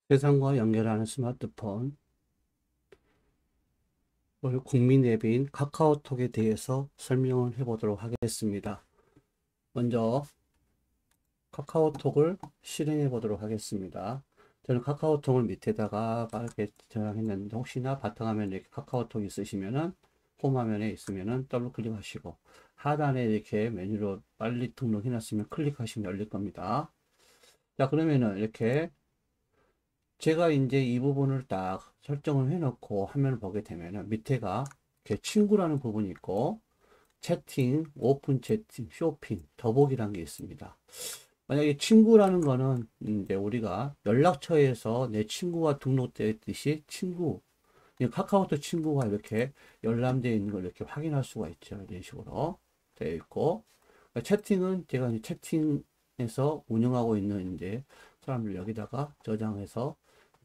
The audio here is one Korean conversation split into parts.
세상과 연결하는 스마트폰, 오늘 국민 앱인 카카오톡에 대해서 설명을 해보도록 하겠습니다. 먼저 카카오톡을 실행해 보도록 하겠습니다. 저는 카카오톡을 밑에다가 빠르게 저장했는데 혹시나 바탕화면에 이렇게 카카오톡 있으시면은 홈화면에 있으면은 더블 클릭하시고 하단에 이렇게 메뉴로 빨리 등록해 놨으면 클릭하시면 열릴 겁니다. 자, 그러면은 이렇게 제가 이제 이 부분을 딱 설정을 해놓고 화면을 보게 되면은 밑에가 이렇게 친구라는 부분이 있고 채팅, 오픈 채팅, 쇼핑, 더보기라는 게 있습니다. 만약에 친구라는 거는 이제 우리가 연락처에서 내 친구가 등록되어 있듯이 친구, 카카오톡 친구가 이렇게 열람되어 있는 걸 이렇게 확인할 수가 있죠. 이런 식으로 되어 있고 채팅은 제가 이제 채팅에서 운영하고 있는 이제 사람들 여기다가 저장해서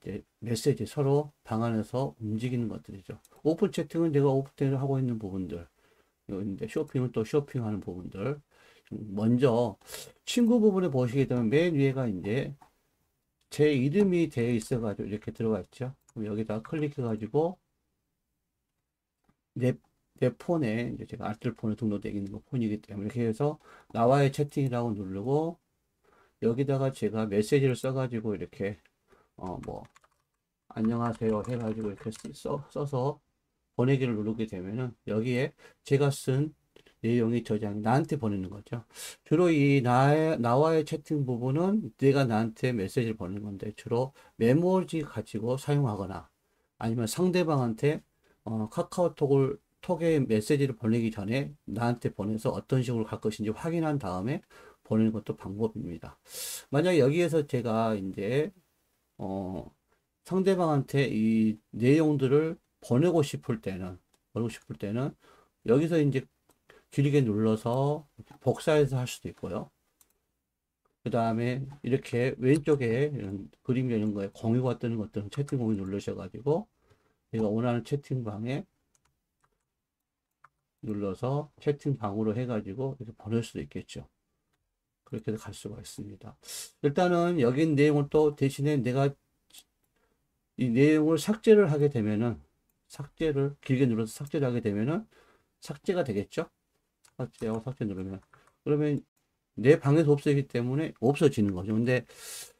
이제 메시지 서로 방 안에서 움직이는 것들이죠. 오픈 채팅은 제가 오픈을 하고 있는 부분들, 이제 쇼핑은 또 쇼핑하는 부분들. 먼저 친구 부분에 보시게 되면 맨 위에가 이제 제 이름이 되어 있어 가지고 이렇게 들어가 있죠. 그럼 여기다 클릭해 가지고 내, 내 폰에 이제 제가 알뜰폰에 등록되어 있는 거 폰이기 때문에 이렇게 해서 나와의 채팅이라고 누르고 여기다가 제가 메시지를 써 가지고 이렇게 뭐 안녕하세요 해가지고 이렇게 써서 보내기를 누르게 되면은 여기에 제가 쓴 내용이 저장이 나한테 보내는 거죠. 주로 나와의 채팅 부분은 내가 나한테 메시지를 보내는 건데 주로 메모지 가지고 사용하거나 아니면 상대방한테 톡에 메시지를 보내기 전에 나한테 보내서 어떤 식으로 갈 것인지 확인한 다음에 보내는 것도 방법입니다. 만약 여기에서 제가 이제 어, 상대방한테 이 내용들을 보내고 싶을 때는 여기서 이제 길게 눌러서 복사해서 할 수도 있고요. 그 다음에 이렇게 왼쪽에 이런 그림 이런 거에 공유가 뜨는 것들은 채팅 공유 누르셔가지고 내가 원하는 채팅방에 눌러서 채팅방으로 해가지고 이렇게 보낼 수도 있겠죠. 그렇게 해서 갈 수가 있습니다. 일단은 여기 내용을 또 대신에 내가 이 내용을 삭제를 하게 되면은 삭제를 길게 눌러서 삭제를 하게 되면은 삭제가 되겠죠? 삭제하고 삭제 누르면 그러면 내 방에서 없어지기 때문에 없어지는 거죠. 근데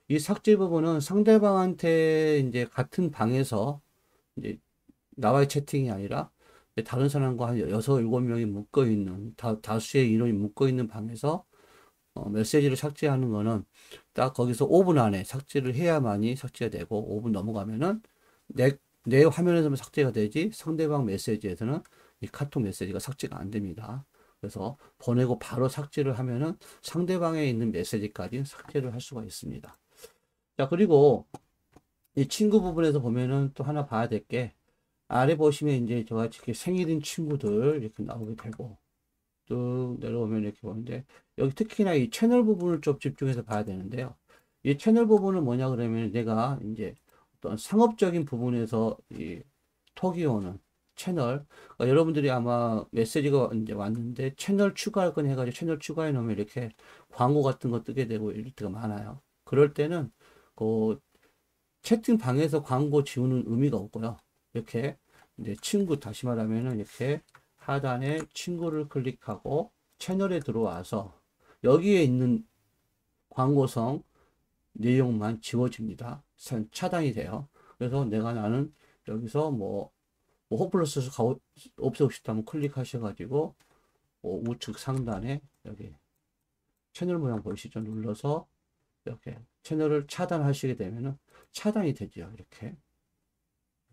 이 삭제 부분은 상대방한테 이제 같은 방에서 이제 나와의 채팅이 아니라 다른 사람과 한 여섯 일곱 명이 묶어 있는 다수의 인원이 묶어 있는 방에서 메시지를 삭제하는 거는 딱 거기서 5분 안에 삭제를 해야만이 삭제가 되고 5분 넘어가면은 내 화면에서만 삭제가 되지 상대방 메시지에서는 이 카톡 메시지가 삭제가 안 됩니다. 그래서 보내고 바로 삭제를 하면은 상대방에 있는 메시지까지 삭제를 할 수가 있습니다. 자, 그리고 이 친구 부분에서 보면은 또 하나 봐야 될 게 아래 보시면 이제 저같이 이렇게 생일인 친구들 이렇게 나오게 되고 쭉 내려오면 이렇게 보는데 여기 특히나 이 채널 부분을 좀 집중해서 봐야 되는데요. 이 채널 부분은 뭐냐 그러면 내가 이제 어떤 상업적인 부분에서 이 톡이 오는 채널 여러분들이 아마 메시지가 이제 왔는데 채널 추가할 건 해가지고 채널 추가해 놓으면 이렇게 광고 같은 거 뜨게 되고 이럴 때가 많아요. 그럴 때는 그 채팅방에서 광고 지우는 의미가 없고요. 이렇게 이제 친구 다시 말하면은 이렇게 하단에 친구를 클릭하고 채널에 들어와서 여기에 있는 광고성 내용만 지워집니다. 차단이 돼요. 그래서 나는 여기서 뭐 홈플러스 없애고 싶다면 클릭하셔가지고 우측 상단에 여기 채널 모양 보이시죠? 눌러서 이렇게 채널을 차단하시게 되면은 차단이 되죠. 이렇게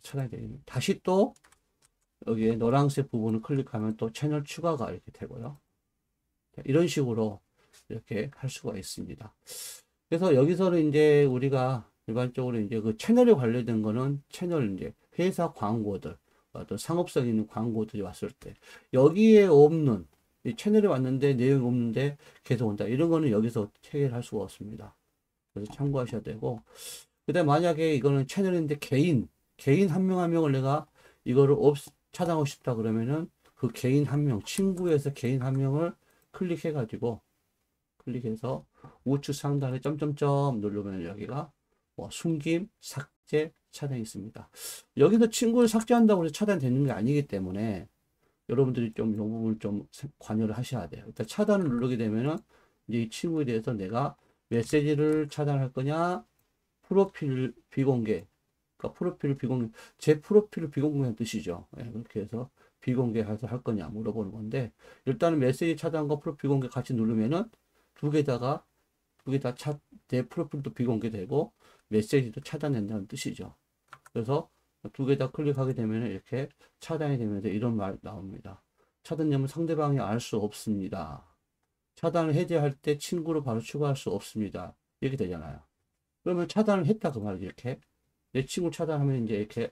차단이 되면 다시 또 여기에 노란색 부분을 클릭하면 또 채널 추가가 이렇게 되고요. 이런 식으로 이렇게 할 수가 있습니다. 그래서 여기서는 이제 우리가 일반적으로 이제 그 채널에 관련된 거는 채널 이제 회사 광고들, 어떤 상업성 있는 광고들이 왔을 때 여기에 없는 이 채널에 왔는데 내용이 없는데 계속 온다. 이런 거는 여기서 해결할 수가 없습니다. 그래서 참고하셔야 되고 그다음 만약에 이거는 채널인데 개인 한 명 한 명을 내가 이거를 차단하고 싶다 그러면은 그 개인 한 명, 친구에서 개인 한 명을 클릭해가지고 클릭해서 우측 상단에 점점점 누르면 여기가 뭐 숨김, 삭제, 차단이 있습니다. 여기서 친구를 삭제한다고 해서 차단되는 게 아니기 때문에 여러분들이 좀 이 부분을 좀 관여를 하셔야 돼요. 일단 차단을 누르게 되면은 이제 이 친구에 대해서 내가 메시지를 차단할 거냐, 프로필 비공개, 그러니까 프로필 비공개, 제 프로필을 비공개한 뜻이죠. 예, 그렇게 해서 비공개해서 할 거냐 물어보는 건데, 일단은 메시지 차단과 프로필 비공개 같이 누르면은 두 개 다 내 프로필도 비공개되고 메시지도 차단된다는 뜻이죠. 그래서 두 개 다 클릭하게 되면 이렇게 차단이 되면서 이런 말 나옵니다. 차단되면 상대방이 알 수 없습니다. 차단을 해제할 때 친구로 바로 추가할 수 없습니다. 이렇게 되잖아요. 그러면 차단을 했다 그 말이죠. 이렇게 내 친구 차단하면 이제 이렇게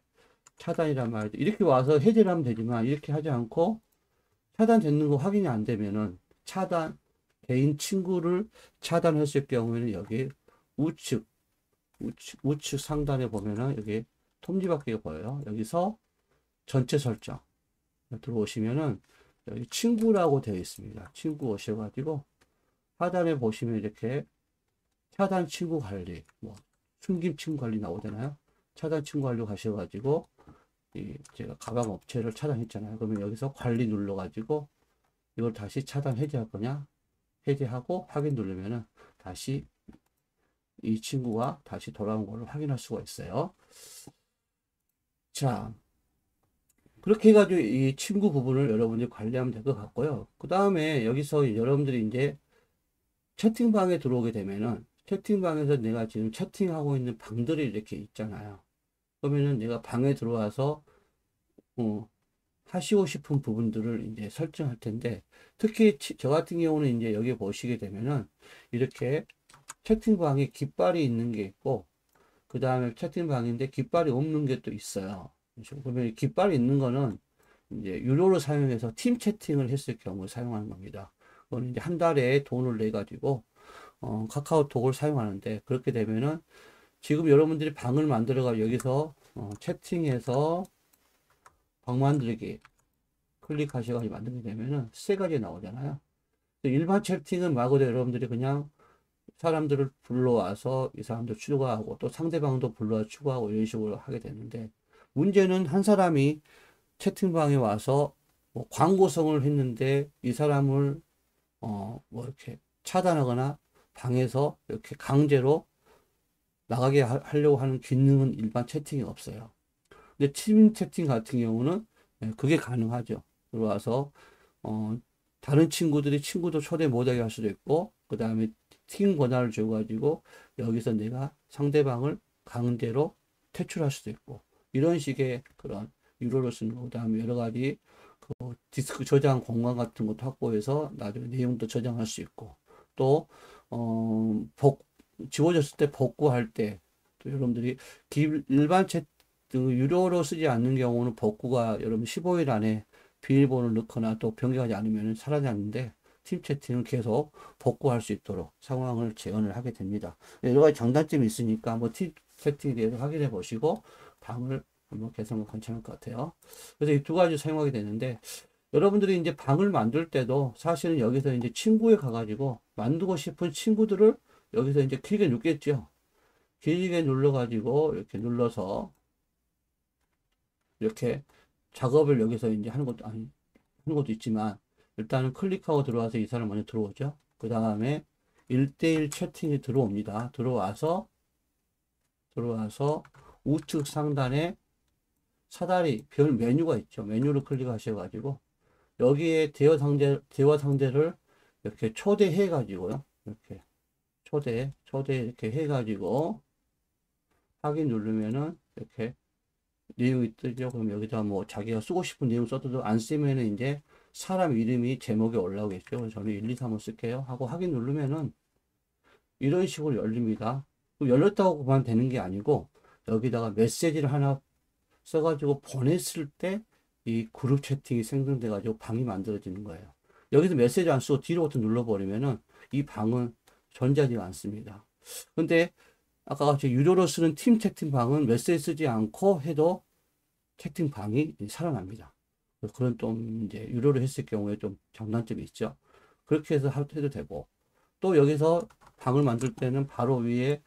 차단이란 말이죠. 이렇게 와서 해제를 하면 되지만 이렇게 하지 않고 차단되는 거 확인이 안 되면은 개인 친구를 차단했을 경우에는 여기 우측 상단에 보면은 여기 톱니바퀴가 보여요. 여기서 전체 설정 들어오시면은 여기 친구라고 되어 있습니다. 친구 오셔가지고 하단에 보시면 이렇게 차단 친구 관리, 뭐 숨김 친구 관리 나오잖아요. 차단 친구 관리 가셔가지고 제가 가방 업체를 차단했잖아요. 그러면 여기서 관리 눌러가지고 이걸 다시 차단 해제할 거냐? 해제하고 확인 누르면은 다시 이 친구가 다시 돌아온 걸 확인할 수가 있어요. 자, 그렇게 해가지고 이 친구 부분을 여러분들이 관리하면 될 것 같고요. 그 다음에 여기서 여러분들이 이제 채팅방에 들어오게 되면은 채팅방에서 내가 지금 채팅하고 있는 방들이 이렇게 있잖아요. 그러면은 내가 방에 들어와서 하시고 싶은 부분들을 이제 설정할 텐데, 특히 저 같은 경우는 이제 여기 보시게 되면은 이렇게 채팅방에 깃발이 있는 게 있고, 그 다음에 채팅방인데 깃발이 없는 게 또 있어요. 그러면 깃발이 있는 거는 이제 유료로 사용해서 팀 채팅을 했을 경우 사용하는 겁니다. 그거는 이제 한 달에 돈을 내 가지고 카카오톡을 사용하는데, 그렇게 되면은 지금 여러분들이 방을 만들어가 여기서 채팅해서 방 만들기 클릭하셔가지고 만들게 되면은 세 가지 나오잖아요. 일반 채팅은 말 그대로 여러분들이 그냥 사람들을 불러와서 이 사람들 추가하고 또 상대방도 불러와 추가하고 이런 식으로 하게 되는데, 문제는 한 사람이 채팅방에 와서 뭐 광고성을 했는데 이 사람을 뭐 이렇게 차단하거나 방에서 이렇게 강제로 나가게 하려고 하는 기능은 일반 채팅이 없어요. 근데 팀 채팅 같은 경우는 그게 가능하죠. 들어와서 어, 다른 친구도 초대 못하게 할 수도 있고, 그 다음에 팀 권한을 줘가지고 여기서 내가 상대방을 강제로 퇴출할 수도 있고, 이런 식의 그런 유료로 쓰는 거. 그 다음에 여러 가지 그 디스크 저장 공간 같은 것도 확보해서 나중에 내용도 저장할 수 있고, 또 지워졌을 때 복구할 때 또 여러분들이 일반 채 유료로 쓰지 않는 경우는 복구가 여러분 15일 안에 비밀번호를 넣거나 또 변경하지 않으면 사라지는데, 팀 채팅은 계속 복구할 수 있도록 상황을 재현을 하게 됩니다. 여러 가지 장단점이 있으니까 한번 팀 채팅에 대해서 확인해 보시고 방을 한번 개선하면 괜찮을 것 같아요. 그래서 이 두 가지 사용하게 되는데, 여러분들이 이제 방을 만들 때도 사실은 여기서 이제 친구에 가가지고 만들고 싶은 친구들을 여기서 이제 길게 눌겠죠. 길게 눌러가지고 이렇게 눌러서 이렇게 작업을 여기서 이제 하는 것도 아니 하는 것도 있지만, 일단은 클릭하고 들어와서 이 사람 먼저 들어오죠. 그 다음에 1대1 채팅이 들어옵니다. 들어와서 우측 상단에 사다리 별 메뉴가 있죠. 메뉴를 클릭하셔가지고 여기에 대화 상대를 이렇게 초대해 가지고요. 이렇게 초대 이렇게 해 가지고 확인 누르면은 이렇게 내용이 뜨죠. 그럼 여기다 뭐 자기가 쓰고 싶은 내용 써도 안 쓰면은 이제 사람 이름이 제목에 올라오겠죠. 그래서 저는 1, 2, 3을 쓸게요 하고 확인 누르면은 이런 식으로 열립니다. 열렸다고만 되는 게 아니고 여기다가 메시지를 하나 써가지고 보냈을 때 이 그룹 채팅이 생성돼 가지고 방이 만들어지는 거예요. 여기서 메시지 안 쓰고 뒤로 눌러버리면은 이 방은 존재하지 않습니다. 근데 아까 같이 유료로 쓰는 팀 채팅방은 메시지 쓰지 않고 해도 채팅방이 살아납니다. 그런 좀 이제 유료로 했을 경우에 좀 장단점이 있죠. 그렇게 해서 해도 되고, 또 여기서 방을 만들 때는 바로 위에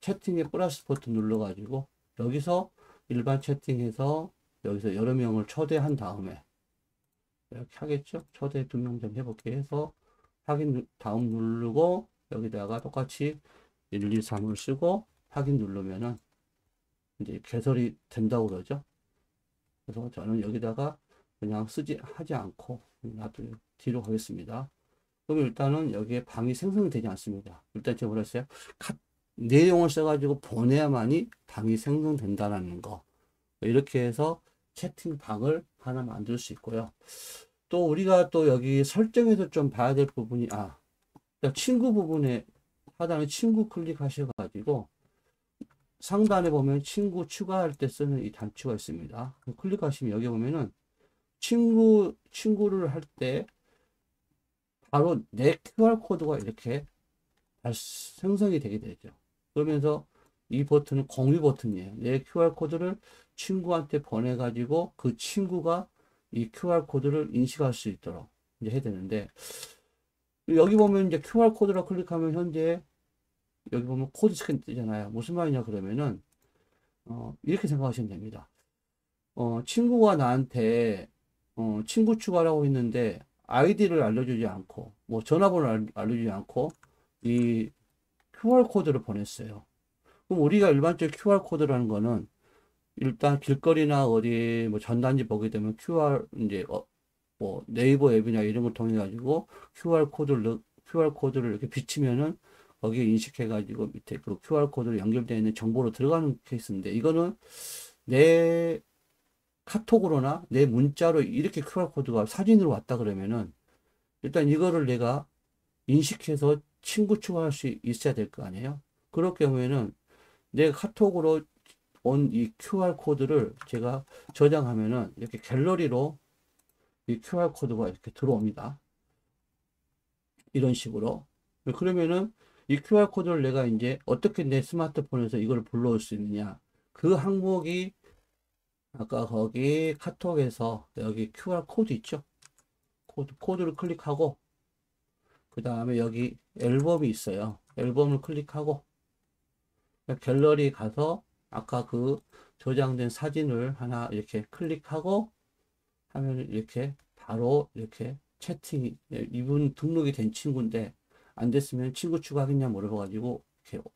채팅에 플러스 버튼 눌러가지고 여기서 일반 채팅해서 여기서 여러 명을 초대한 다음에 이렇게 하겠죠. 초대 2명 좀 해볼게 해서 확인 다음 누르고 여기다가 똑같이 1, 2, 3을 쓰고 확인 누르면은 이제 개설이 된다고 그러죠. 그래서 저는 여기다가 그냥 하지 않고 놔두 뒤로 가겠습니다. 그럼 일단은 여기에 방이 생성이 되지 않습니다. 일단 제가 뭐랬어요? 내용을 써가지고 보내야만이 방이 생성된다는 거. 이렇게 해서 채팅방을 하나 만들 수 있고요. 또 우리가 또 여기 설정에서 좀 봐야 될 부분이, 친구 부분에 하단에 친구 클릭하셔가지고 상단에 보면 친구 추가할 때 쓰는 이 단추가 있습니다. 클릭하시면 여기 보면은 친구를 할 때 바로 내 QR코드가 이렇게 생성이 되게 되죠. 그러면서 이 버튼은 공유 버튼이에요. 내 QR코드를 친구한테 보내가지고 그 친구가 이 QR코드를 인식할 수 있도록 이제 해야 되는데, 여기 보면 이제 QR코드라 클릭하면 현재 여기 보면 코드 스캔 뜨잖아요. 무슨 말이냐 그러면은 이렇게 생각하시면 됩니다. 친구가 나한테 친구 추가라고 했는데 아이디를 알려주지 않고 뭐 전화번호를 알려주지 않고 이 QR코드를 보냈어요. 그럼 우리가 일반적 QR코드라는 거는 일단 길거리나 어디 뭐 전단지 보게 되면 이제 뭐 네이버 앱이나 이런 걸 통해 가지고 QR코드를 이렇게 비치면은 거기에 인식해 가지고 밑에 그 QR코드로 연결되어 있는 정보로 들어가는 케이스인데, 이거는 내 카톡으로나 내 문자로 이렇게 QR코드가 사진으로 왔다 그러면은 일단 이거를 내가 인식해서 친구 추가할 수 있어야 될 거 아니에요. 그럴 경우에는 내가 카톡으로 온 이 QR코드를 제가 저장하면은 이렇게 갤러리로 이 QR코드가 이렇게 들어옵니다. 이런 식으로. 그러면은 이 QR코드를 내가 이제 어떻게 내 스마트폰에서 이걸 불러올 수 있느냐. 그 항목이 아까 거기 카톡에서 여기 QR코드 있죠. 코드를 클릭하고 그 다음에 여기 앨범이 있어요. 앨범을 클릭하고 갤러리 가서 아까 그 저장된 사진을 하나 이렇게 클릭하고 하면 이렇게 바로 이렇게 채팅이, 이분 등록이 된 친구인데 안 됐으면 친구 추가하겠냐 물어봐가지고 이렇게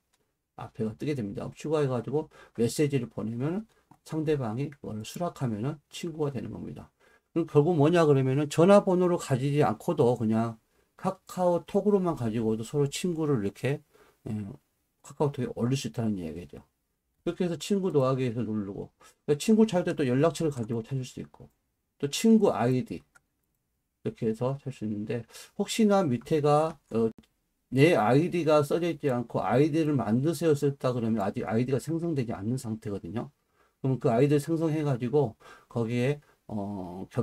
앞에가 뜨게 됩니다. 추가해가지고 메시지를 보내면 상대방이 그걸 수락하면은 친구가 되는 겁니다. 그럼 결국 뭐냐 그러면은 전화번호를 가지지 않고도 그냥 카카오톡으로만 가지고도 서로 친구를 이렇게 카카오톡에 올릴 수 있다는 얘기죠. 그렇게 해서 친구 더하기에서 누르고, 친구 찾을 때 또 연락처를 가지고 찾을 수 있고, 또 친구 아이디 이렇게 해서 찾을 수 있는데, 혹시나 밑에가 내 아이디가 써져 있지 않고 아이디를 만드세요 썼다 그러면 아직 아이디가 생성되지 않는 상태거든요. 그럼 그 아이디를 생성해 가지고 거기에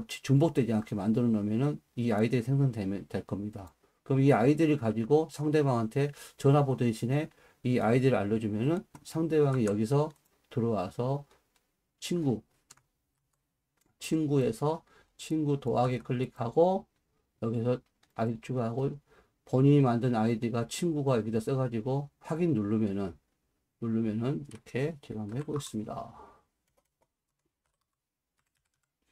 중복되지 않게 만들어 놓으면은 이 아이디가 생성되면 될 겁니다. 그럼 이 아이디를 가지고 상대방한테 전화번호 대신에 이 아이디를 알려주면은 상대방이 여기서 들어와서 친구에서 친구 더하기 클릭하고 여기서 아이디 추가하고 본인이 만든 아이디가 친구가 여기다 써가지고 확인 누르면은 이렇게 제가 한번 해보겠습니다.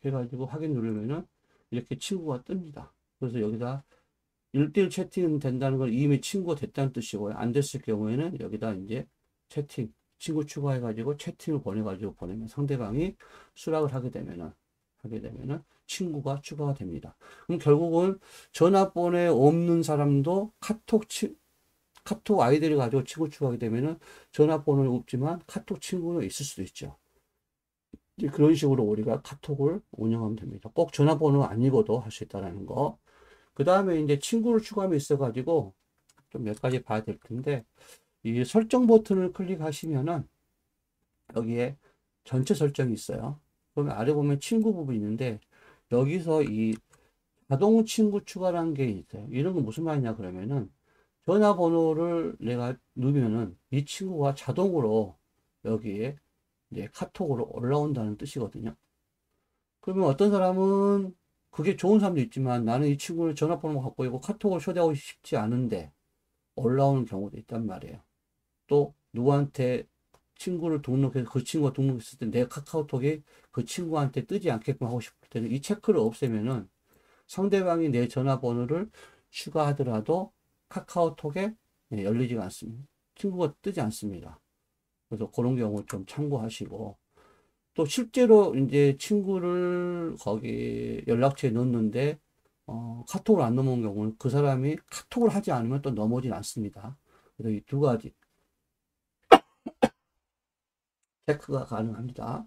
해가지고 확인 누르면은 이렇게 친구가 뜹니다. 그래서 여기다 1대1 채팅 된다는 건 이미 친구가 됐다는 뜻이고요. 안 됐을 경우에는 여기다 이제 친구 추가해가지고 채팅을 보내면 상대방이 수락을 하게 되면은 친구가 추가가 됩니다. 그럼 결국은 전화번호에 없는 사람도 카톡 아이디를 가지고 친구 추가하게 되면은 전화번호는 없지만 카톡 친구는 있을 수도 있죠. 그런 식으로 우리가 카톡을 운영하면 됩니다. 꼭 전화번호 아니고도 할 수 있다는 거. 그 다음에 이제 친구를 추가하면 있어가지고 좀 몇 가지 봐야 될 텐데, 이 설정 버튼을 클릭하시면은 여기에 전체 설정이 있어요. 그러면 아래 보면 친구 부분이 있는데 여기서 이 자동 친구 추가라는 게 있어요. 이런 건 무슨 말이냐 그러면은 전화번호를 내가 누르면은 이 친구가 자동으로 여기에 이제 카톡으로 올라온다는 뜻이거든요. 그러면 어떤 사람은 그게 좋은 사람도 있지만 나는 이 친구를 전화번호 갖고 있고 카톡을 초대하고 싶지 않은데 올라오는 경우도 있단 말이에요. 또 누구한테 친구를 등록해서 그 친구가 등록했을 때 내 카카오톡이 그 친구한테 뜨지 않게끔 하고 싶을 때는 이 체크를 없애면은 상대방이 내 전화번호를 추가하더라도 카카오톡에 열리지가 않습니다. 친구가 뜨지 않습니다. 그래서 그런 경우 좀 참고하시고, 또 실제로 이제 친구를 거기 연락처에 넣었는데 카톡을 안 넘어온 경우는 그 사람이 카톡을 하지 않으면 또 넘어오진 않습니다. 그래서 이 두 가지 체크가 가능합니다.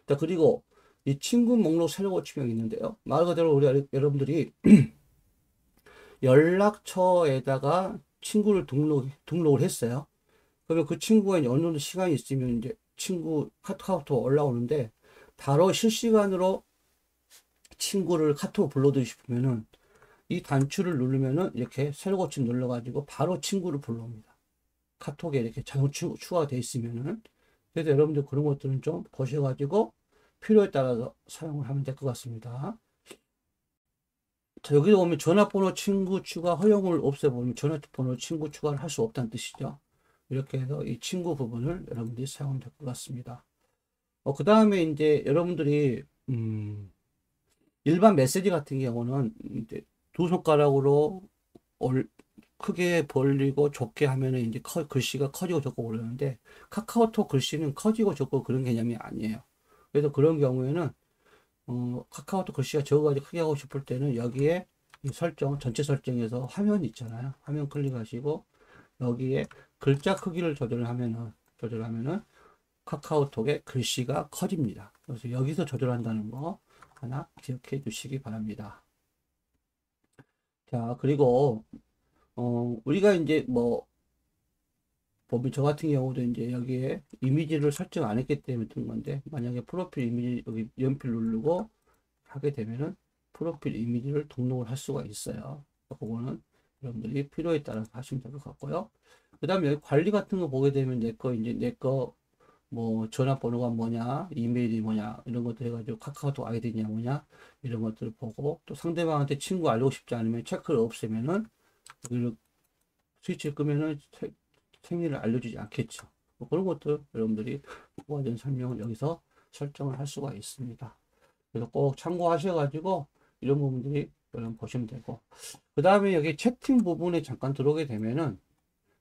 자, 그리고 이 친구 목록 새로 고침형이 있는데요. 말 그대로 우리 여러분들이 연락처에다가 친구를 등록을 했어요. 그러면 그 친구가 이제 어느 정도 시간이 있으면 이제 친구 카카오톡 올라오는데, 바로 실시간으로 친구를 카톡 불러드리고 싶으면은 이 단추를 누르면은 이렇게 새로 고침 눌러가지고 바로 친구를 불러옵니다. 카톡에 이렇게 자동 추가가 돼 있으면은. 그래서 여러분들 그런 것들은 좀 보셔가지고 필요에 따라서 사용을 하면 될 것 같습니다. 자, 여기 보면 전화번호 친구 추가 허용을 없애보면 전화번호 친구 추가를 할 수 없다는 뜻이죠. 이렇게 해서 이 친구 부분을 여러분들이 사용하면 될 것 같습니다. 그 다음에 이제 여러분들이, 일반 메시지 같은 경우는 이제 두 손가락으로 크게 벌리고 좁게 하면은 이제 글씨가 커지고 적고 그러는데, 카카오톡 글씨는 커지고 적고 그런 개념이 아니에요. 그래서 그런 경우에는 카카오톡 글씨가 적어가지고 크게 하고 싶을 때는 여기에 이 설정, 전체 설정에서 화면 있잖아요. 화면 클릭하시고 여기에 글자 크기를 조절하면은 카카오톡의 글씨가 커집니다. 그래서 여기서 조절한다는 거 하나 기억해 주시기 바랍니다. 자, 그리고 우리가 이제 뭐 보면 저 같은 경우도 이제 여기에 이미지를 설정 안 했기 때문에 뜬 건데, 만약에 프로필 이미지 여기 연필 누르고 하게 되면은 프로필 이미지를 등록을 할 수가 있어요. 그거는 여러분들이 필요에 따라서 하시면 될 것 같고요. 그 다음에 여기 관리 같은 거 보게 되면 내 거 뭐 전화번호가 뭐냐, 이메일이 뭐냐, 이런 것들 해가지고 카카오톡 아이디냐 뭐냐, 이런 것들을 보고, 또 상대방한테 친구 알리고 싶지 않으면 체크를 없애면은 여기를 스위치를 끄면은 생일을 알려주지 않겠죠. 뭐 그런 것들 여러분들이 고화된 설명을 여기서 설정을 할 수가 있습니다. 그래서 꼭 참고하셔가지고 이런 부분들이 여러분 보시면 되고, 그 다음에 여기 채팅 부분에 잠깐 들어오게 되면은,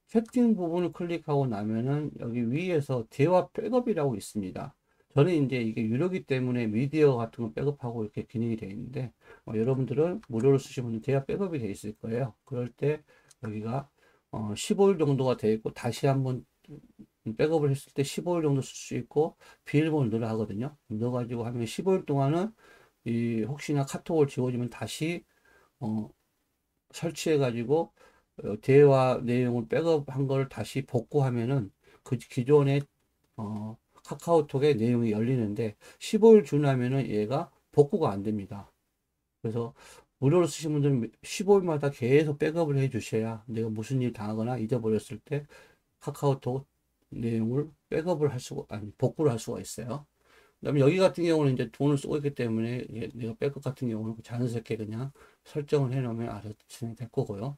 채팅 부분을 클릭하고 나면은 여기 위에서 대화 백업이라고 있습니다. 저는 이제 이게 유료기 때문에 미디어 같은 거 백업하고 이렇게 기능이 되어 있는데, 여러분들은 무료로 쓰시면 분 대화 백업이 되어 있을 거예요. 그럴 때 여기가 15일 정도가 되어 있고, 다시 한번 백업을 했을 때 15일 정도 쓸 수 있고, 비밀번호를 넣으라 하거든요. 넣어가지고 하면 15일 동안은 이 혹시나 카톡을 지워지면 다시 설치해가지고 대화 내용을 백업한 걸 다시 복구하면은 그 기존의 카카오톡의 내용이 열리는데, 15일 지나면은 얘가 복구가 안 됩니다. 그래서 무료로 쓰신 분들은 15일마다 계속 백업을 해 주셔야 내가 무슨 일 당하거나 잊어버렸을 때 카카오톡 내용을 백업을 할 수가, 아니, 복구를 할 수가 있어요. 그다음에 여기 같은 경우는 이제 돈을 쓰고 있기 때문에 내가 백업 같은 경우는 자연스럽게 그냥 설정을 해 놓으면 알아서 진행될 거고요.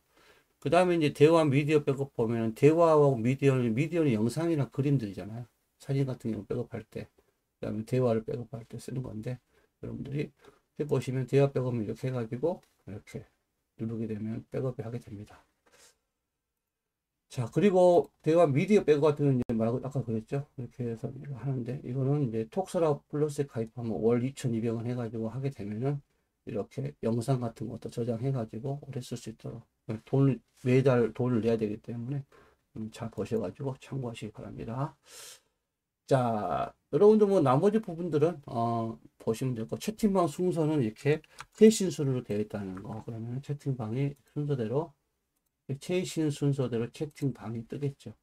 그 다음에 이제 대화 미디어 백업 보면, 대화하고 미디어는 영상이나 그림들이잖아요. 사진 같은 경우 백업할 때, 그 다음에 대화를 백업할 때 쓰는 건데, 여러분들이 해보시면 대화 백업을 이렇게 해가지고 이렇게 누르게 되면 백업이 하게 됩니다. 자, 그리고 대화 미디어 백업 같은 경우는 이제 말고 아까 그랬죠. 이렇게 해서 하는데, 이거는 이제 톡스라 플러스에 가입하면 월 2,200원 해가지고 하게 되면은 이렇게 영상 같은 것도 저장해가지고 오래 쓸 수 있도록, 매달 돈을 내야 되기 때문에 잘 보셔가지고 참고하시기 바랍니다. 자, 여러분들 뭐 나머지 부분들은 보시면 되고, 채팅방 순서는 이렇게 최신 순으로 되어 있다는 거. 그러면 채팅방이 순서대로, 최신 순서대로 채팅방이 뜨겠죠.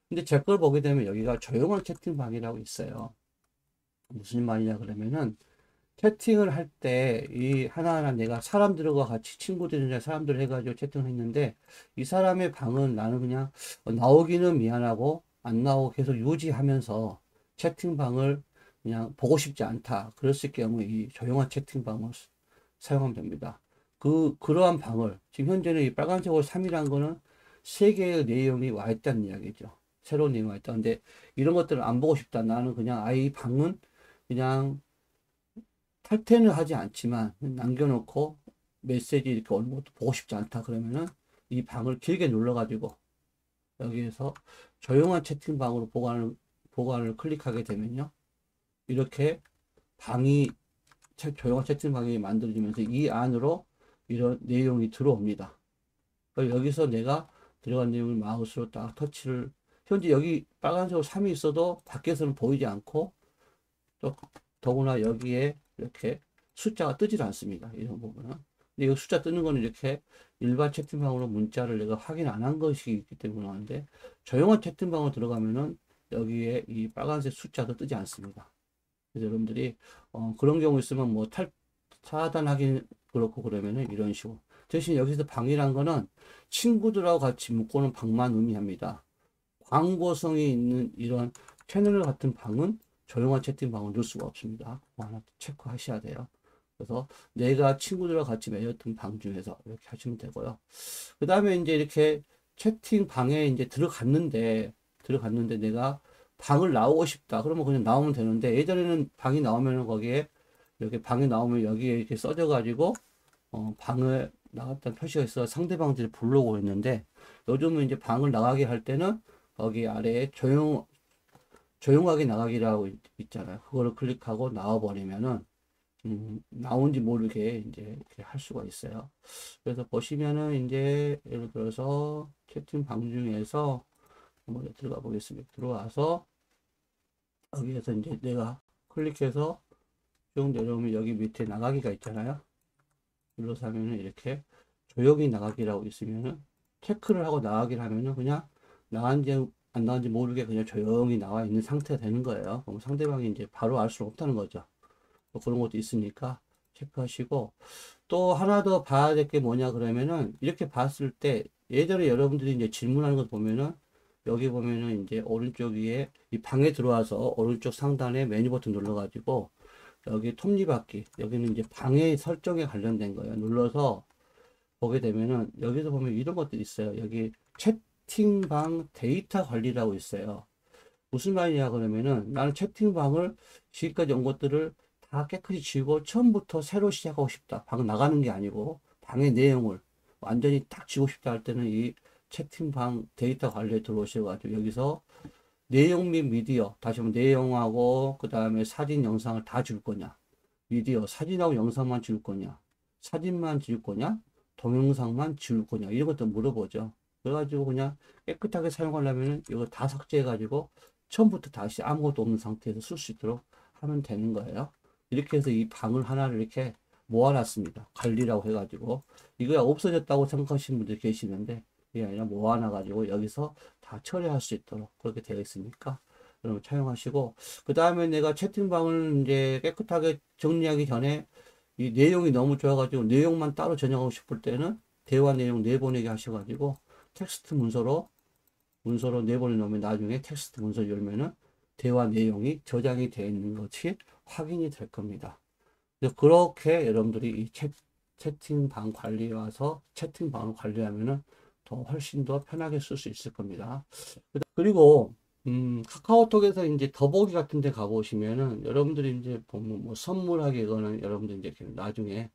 근데 제 걸 보게 되면 여기가 조용한 채팅방이라고 있어요. 무슨 말이냐 그러면은, 채팅을 할 때 이 하나하나 내가 사람들과 같이 친구들이나 사람들 해가지고 채팅을 했는데, 이 사람의 방은 나는 그냥 나오기는 미안하고 안 나오고 계속 유지하면서 채팅방을 그냥 보고 싶지 않다. 그랬을 경우 이 조용한 채팅방을 사용하면 됩니다. 그러한 방을 지금 현재는 이 빨간색으로 3이란 거는 3개의 내용이 와 있다는 이야기죠. 새로운 내용이 있다. 근데 이런 것들을 안 보고 싶다. 나는 그냥 아예 이 방은 그냥 탈퇴는 하지 않지만 남겨놓고 메시지 이렇게 오는 것도 보고 싶지 않다. 그러면은 이 방을 길게 눌러가지고 여기에서 조용한 채팅방으로 보관을 클릭하게 되면요. 이렇게 방이 조용한 채팅방이 만들어지면서 이 안으로 이런 내용이 들어옵니다. 여기서 내가 들어간 내용을 마우스로 딱 터치를, 현재 여기 빨간색으로 3이 있어도 밖에서는 보이지 않고, 또 더구나 여기에 이렇게 숫자가 뜨질 않습니다. 이런 부분은. 근데 이 숫자 뜨는 거는 이렇게 일반 채팅방으로 문자를 내가 확인 안 한 것이기 때문에 하는데, 조용한 채팅방으로 들어가면은 여기에 이 빨간색 숫자도 뜨지 않습니다. 그래서 여러분들이 그런 경우 있으면 뭐 차단하기 그렇고 그러면은 이런 식으로. 대신 여기서 방이란 거는 친구들하고 같이 묶고는 방만 의미합니다. 광고성이 있는 이런 채널 같은 방은 조용한 채팅방을 넣을 수가 없습니다. 그거 하나 체크하셔야 돼요. 그래서 내가 친구들과 같이 맺었던 방 중에서 이렇게 하시면 되고요. 그 다음에 이제 이렇게 채팅방에 이제 들어갔는데 내가 방을 나오고 싶다. 그러면 그냥 나오면 되는데, 예전에는 방이 나오면 거기에 이렇게 방이 나오면 여기에 이렇게 써져 가지고 방을 나갔다는 표시가 있어 상대방들이 부르고 있는데, 요즘은 이제 방을 나가게 할 때는 거기 아래에 조용하게 나가기라고 있잖아요. 그거를 클릭하고 나와버리면은 나온지 모르게 이제 이렇게 할 수가 있어요. 그래서 보시면은 이제 예를 들어서 채팅방 중에서 한번 들어가 보겠습니다. 들어와서 여기에서 이제 내가 클릭해서 쭉 내려오면 여기 밑에 나가기가 있잖아요. 눌러서 하면은 이렇게 조용히 나가기라고 있으면은 체크를 하고 나가기를 하면은 그냥 나간지 안 나간지 모르게 그냥 조용히 나와 있는 상태가 되는 거예요. 그럼 상대방이 이제 바로 알 수는 없다는 거죠. 뭐 그런 것도 있으니까 체크하시고, 또 하나 더 봐야 될 게 뭐냐 그러면은, 이렇게 봤을 때 예전에 여러분들이 이제 질문하는 거 보면은 여기 보면은 이제 오른쪽 위에 이 방에 들어와서 오른쪽 상단에 메뉴 버튼 눌러가지고 여기 톱니바퀴, 여기는 이제 방해 설정에 관련된 거예요. 눌러서 보게 되면은 여기서 보면 이런 것들이 있어요. 여기 채팅방 데이터 관리라고 있어요. 무슨 말이냐 그러면은, 나는 채팅방을 지금까지 온 것들을 다 깨끗이 지우고 처음부터 새로 시작하고 싶다. 방 나가는 게 아니고 방의 내용을 완전히 딱 지우고 싶다 할 때는 이 채팅방 데이터 관리에 들어오셔가지고 여기서 내용 및 미디어, 다시 한번 내용하고 그 다음에 사진 영상을 다 줄 거냐, 미디어 사진하고 영상만 지울 거냐, 사진만 지울 거냐, 동영상만 지울 거냐, 이런 것도 물어보죠. 그래가지고 그냥 깨끗하게 사용하려면 이거 다 삭제해가지고 처음부터 다시 아무것도 없는 상태에서 쓸 수 있도록 하면 되는 거예요. 이렇게 해서 이 방을 하나를 이렇게 모아놨습니다. 관리라고 해가지고 이거 없어졌다고 생각하시는 분들 계시는데, 이게 아니라 모아놔가지고 여기서 다 처리할 수 있도록 그렇게 되어 있으니까 여러분 사용하시고, 그 다음에 내가 채팅방을 이제 깨끗하게 정리하기 전에 이 내용이 너무 좋아가지고 내용만 따로 저장하고 싶을 때는 대화 내용 내보내기 하셔가지고 텍스트 문서로 내보내 놓으면 나중에 텍스트 문서 열면은 대화 내용이 저장이 되어 있는 것이 확인이 될 겁니다. 그렇게 여러분들이 이 채팅방 관리에 와서 채팅방을 관리하면은 더 훨씬 더 편하게 쓸 수 있을 겁니다. 그리고 카카오톡에서 이제 더보기 같은 데 가보시면은 여러분들이 이제 보면 뭐 선물하기거나 여러분들 이제 나중에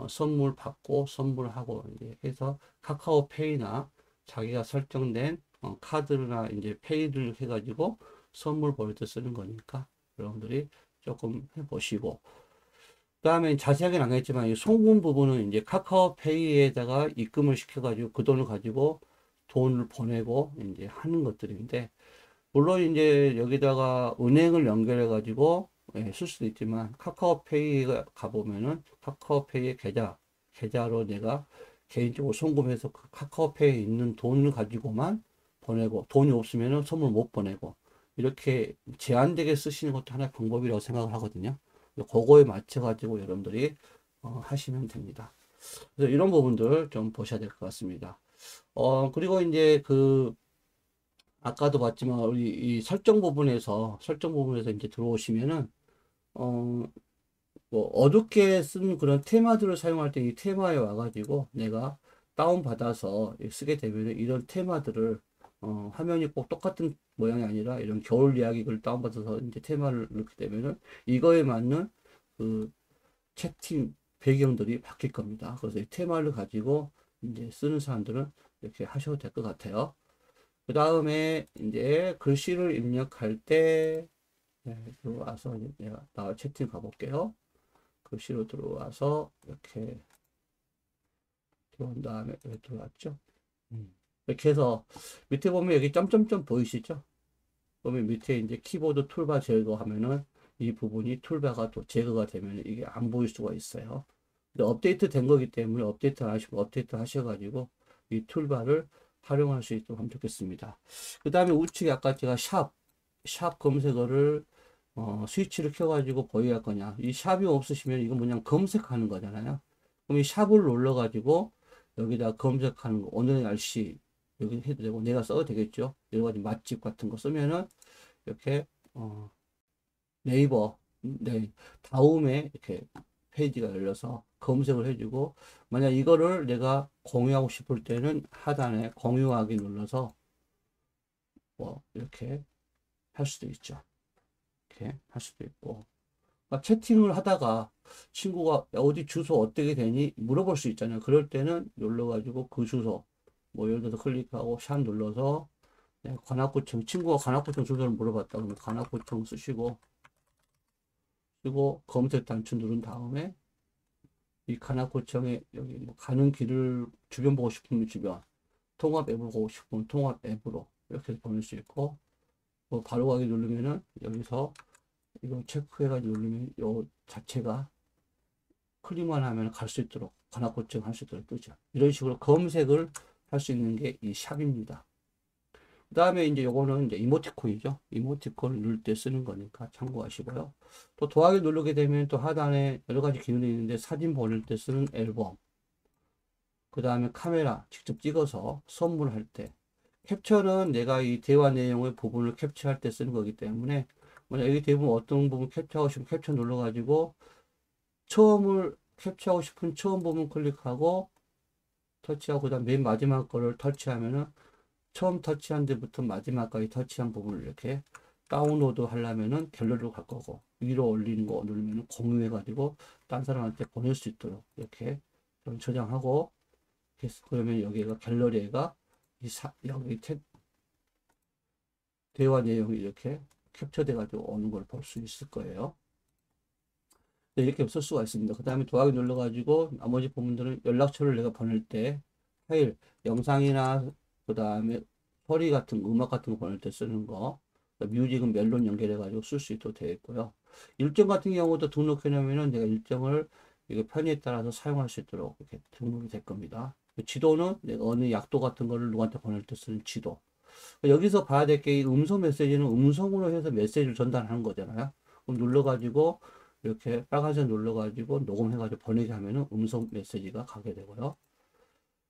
선물 받고 선물하고 이제 해서 카카오페이나 자기가 설정된 카드나 이제 페이를 해가지고 선물 보낼 때 쓰는 거니까 여러분들이 조금 해보시고, 그 다음에 자세하게는 안 했지만 이 송금 부분은 이제 카카오페이에다가 입금을 시켜가지고 그 돈을 가지고 돈을 보내고 이제 하는 것들인데, 물론 이제 여기다가 은행을 연결해 가지고 쓸 수도 있지만 카카오페이가 가보면은 카카오페이의 계좌로 내가 개인적으로 송금해서 그 카카오페이에 있는 돈을 가지고만 보내고, 돈이 없으면은 선물 못 보내고, 이렇게 제한되게 쓰시는 것도 하나의 방법이라고 생각을 하거든요. 그거에 맞춰 가지고 여러분들이 하시면 됩니다. 그래서 이런 부분들 좀 보셔야 될 것 같습니다. 그리고 이제 아까도 봤지만 우리 이 설정 부분에서 이제 들어오시면은 어 뭐 어둡게 쓴 그런 테마들을 사용할 때 이 테마에 와가지고 내가 다운 받아서 쓰게 되면 이런 테마들을 화면이 꼭 똑같은 모양이 아니라 이런 겨울 이야기 글 다운받아서 이제 테마를 넣게 되면은 이거에 맞는 그 채팅 배경들이 바뀔 겁니다. 그래서 이 테마를 가지고 이제 쓰는 사람들은 이렇게 하셔도 될 것 같아요. 그 다음에 이제 글씨를 입력할 때 들어와서 내가 나 채팅 가볼게요. 글씨로 들어와서 이렇게 들어온 다음에 여기 들어왔죠. 이렇게 해서 밑에 보면 여기 점점점 보이시죠? 그러면 밑에 이제 키보드 툴바 제거하면은 이 부분이 툴바가 또 제거가 되면 이게 안 보일 수가 있어요. 근데 업데이트 된 거기 때문에 업데이트 안 하시고 업데이트 하셔가지고 이 툴바를 활용할 수 있도록 하면 좋겠습니다. 그 다음에 우측에 아까 제가 샵 검색어를 스위치를 켜가지고 보여야 할 거냐. 이 샵이 없으시면 이건 그냥 검색하는 거잖아요. 그럼 이 샵을 눌러가지고 여기다 검색하는 거, 오늘의 날씨 여기 해도 되고 내가 써도 되겠죠. 여러 가지 맛집 같은 거 쓰면은 이렇게 네이버 다음에 이렇게 페이지가 열려서 검색을 해주고 만약 이거를 내가 공유하고 싶을 때는 하단에 공유하기 눌러서 뭐 이렇게 할 수도 있죠. 이렇게 할 수도 있고 그러니까 채팅을 하다가 친구가 어디 주소 어떻게 되니 물어볼 수 있잖아요. 그럴 때는 눌러가지고 그 주소 뭐 예를 들어서 클릭하고 샵 눌러서 관악구청 친구가 관악구청 주소를 물어봤다 그러면 관악구청 쓰시고 그리고 검색 단추 누른 다음에 이 관악구청에 여기 뭐 가는 길을 주변 보고 싶으면 주변 통합 앱으로 보고 싶으면 통합 앱으로 이렇게 보낼 수 있고 뭐 바로 가기 누르면은 여기서 이거 체크해가지고 누르면 요 자체가 클릭만 하면 갈 수 있도록 관악구청 할 수 있도록 뜨죠. 이런 식으로 검색을 할 수 있는 게 이 샵입니다. 그 다음에 이제 요거는 이제 이모티콘이죠. 이모티콘을 누를 때 쓰는 거니까 참고하시고요. 또 더하기 누르게 되면 또 하단에 여러 가지 기능이 있는데 사진 보낼 때 쓰는 앨범. 그 다음에 카메라 직접 찍어서 선물할 때. 캡처는 내가 이 대화 내용의 부분을 캡처할 때 쓰는 거기 때문에 만약 여기 대부분 어떤 부분 캡처하고 싶으면 캡처 눌러가지고 처음을 캡처하고 싶은 처음 부분 클릭하고 터치하고 그다음 맨 마지막 거를 터치하면은 처음 터치한 데부터 마지막까지 터치한 부분을 이렇게 다운로드 하려면은 갤러리로 갈 거고 위로 올리는 거 누르면 공유해 가지고 딴 사람한테 보낼 수 있도록 이렇게 좀 저장하고 그러면 여기가 갤러리가 여기 대화 내용이 이렇게 캡처돼 가지고 오는 걸 볼 수 있을 거예요. 네, 이렇게 쓸 수가 있습니다. 그 다음에 더하기 눌러가지고 나머지 부분들은 연락처를 내가 보낼 때 파일, 영상이나 그 다음에 소리 같은 거, 음악 같은 거 보낼 때 쓰는 거 뮤직은 멜론 연결해가지고 쓸 수 있도록 되어 있고요. 일정 같은 경우도 등록해 놓으면은 내가 일정을 이게 편의에 따라서 사용할 수 있도록 이렇게 등록이 될 겁니다. 지도는 내가 어느 약도 같은 거를 누구한테 보낼 때 쓰는 지도. 여기서 봐야 될 게 음성 메시지는 음성으로 해서 메시지를 전달하는 거잖아요. 그럼 눌러가지고 이렇게 빨간색 눌러가지고 녹음해가지고 보내게 하면은 음성 메시지가 가게 되고요.